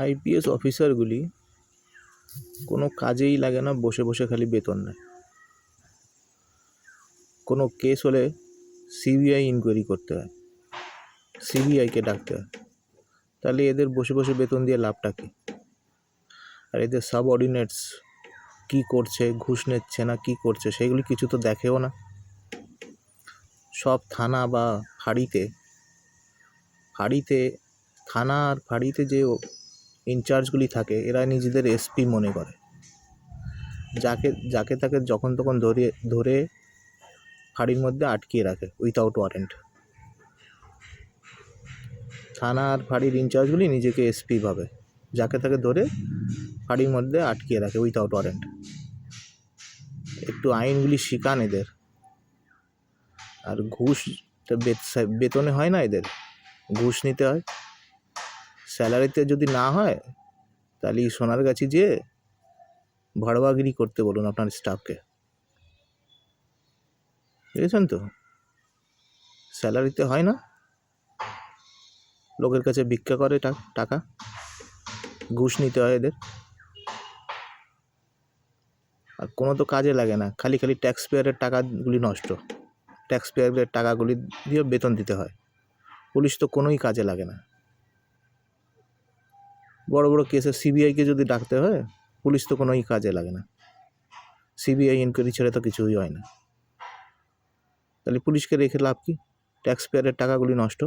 IPS অফিসারগুলি কোনো কাজেই লাগে না, বসে বসে খালি বেতন নেয়। কোনো কেস হলে সিবিআই ইনকোয়ারি করতে হয়, সিবিআইকে ডাকতে হয়। তাহলে এদের বসে বসে বেতন দিয়ে লাভটা কী? আর এদের সাবঅর্ডিনেটস কী করছে, ঘুষ নিচ্ছে না কী করছে, সেগুলি কিছু তো দেখেও না। সব থানা বা ফাঁড়িতে থানা আর ফাঁড়িতে যে ইনচার্জগুলি থাকে, এরা নিজেদের এসপি মনে করে। যাকে তাকে যখন তখন ধরে ফাঁড়ির মধ্যে আটকিয়ে রাখে উইথাউট ওয়ারেন্ট। থানা আর ফাঁড়ির ইনচার্জগুলি নিজেকে এসপি ভাবে, যাকে তাকে ধরে ফাঁড়ির মধ্যে আটকিয়ে রাখে উইথাউট ওয়ারেন্ট। একটু আইনগুলি শিখান এদের। আর ঘুষ বেতনে হয় না, এদের ঘুষ নিতে হয়। স্যালারিতে যদি না হয়, তাহলে সোনারগাছি যেয়ে ভাড়বাগিরি করতে বলুন আপনার স্টাফকে। বুঝেছেন তো? স্যালারিতে হয় না, লোকের কাছে ভিক্ষা করে টাকা, ঘুষ নিতে হয় এদের। আর কোনো তো কাজে লাগে না, খালি ট্যাক্স পেয়ারের টাকাগুলি নষ্ট। ট্যাক্স পেয়ারের টাকাগুলি দিয়ে বেতন দিতে হয়। পুলিশ তো কোনোই কাজে লাগে না। বড় বড় কেসে সিবিআইকে যদি ডাকতে হয়, পুলিশ তো কোনোই কাজে লাগে না। সিবিআই ইনকোয়ারি ছেড়ে তো কিছুই হয় না। তাহলে পুলিশকে রেখে লাভ কি? ট্যাক্স পেয়ারের টাকাগুলি নষ্ট।